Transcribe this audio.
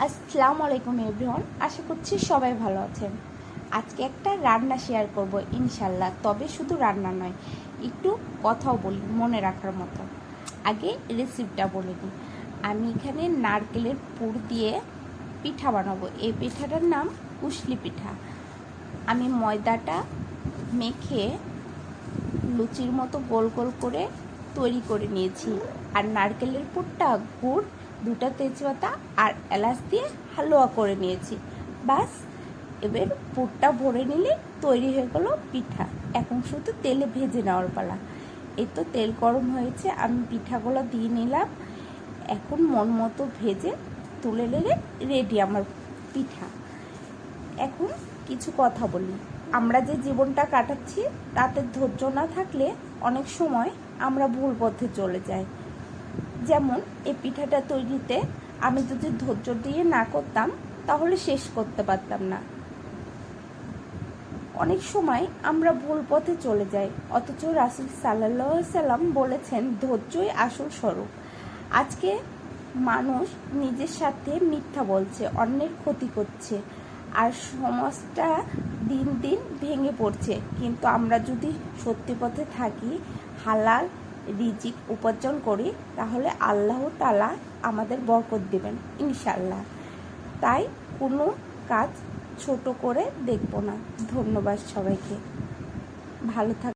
আসসালামু আলাইকুম এভরিওয়ান, আশা করছি সবাই ভালো আছেন। আজকে একটা রান্না শেয়ার করব ইনশাল্লাহ, তবে শুধু রান্না নয়, একটু কথাও বলি মনে রাখার মতো। আগে রেসিপিটা বলে নিই। আমি এখানে নারকেলের পুর দিয়ে পিঠা বানাবো। এই পিঠাটার নাম কুশলি পিঠা। আমি ময়দাটা মেখে লুচির মতো গোল গোল করে তৈরি করে নিয়েছি, আর নারকেলের পুরটা গুড়, দুটো তেজপাতা আর এলাচ দিয়ে হালুয়া করে নিয়েছি। বাস, এবার পুরটা ভরে নিলে তৈরি হয়ে গেল পিঠা। এখন শুধু তেলে ভেজে নেওয়ার পালা। এই তো তেল গরম হয়েছে, আমি পিঠাগুলো দিয়ে নিলাম। এখন মন মতো ভেজে তুলে নিলে রেডি আমার পিঠা। এখন কিছু কথা বলি। আমরা যে জীবনটা কাটাচ্ছি তাতে ধৈর্য না থাকলে অনেক সময় আমরা ভুল পথে চলে যাই। যেমন এই পিঠাটা তৈরিতে আমি যদি ধৈর্য দিয়ে না করতাম তাহলে শেষ করতে পারতাম না। অনেক সময় আমরা ভুল পথে চলে যাই, অথচ রাসূল সাল্লাল্লাহু আলাইহি সাল্লাম বলেছেন ধৈর্যই আসল স্বরূপ। আজকে মানুষ নিজের সাথে মিথ্যা বলছে, অন্যের ক্ষতি করছে, আর সমাজটা দিন দিন ভেঙে পড়ছে। কিন্তু আমরা যদি সত্যি পথে থাকি, হালাল রিজিক উপার্জন করি, তাহলে আল্লাহ তাআলা আমাদের বরকত দেবেন ইনশাআল্লাহ। তাই কোনো কাজ ছোট করে দেখব না। ধন্যবাদ সবাইকে, ভালো থাক।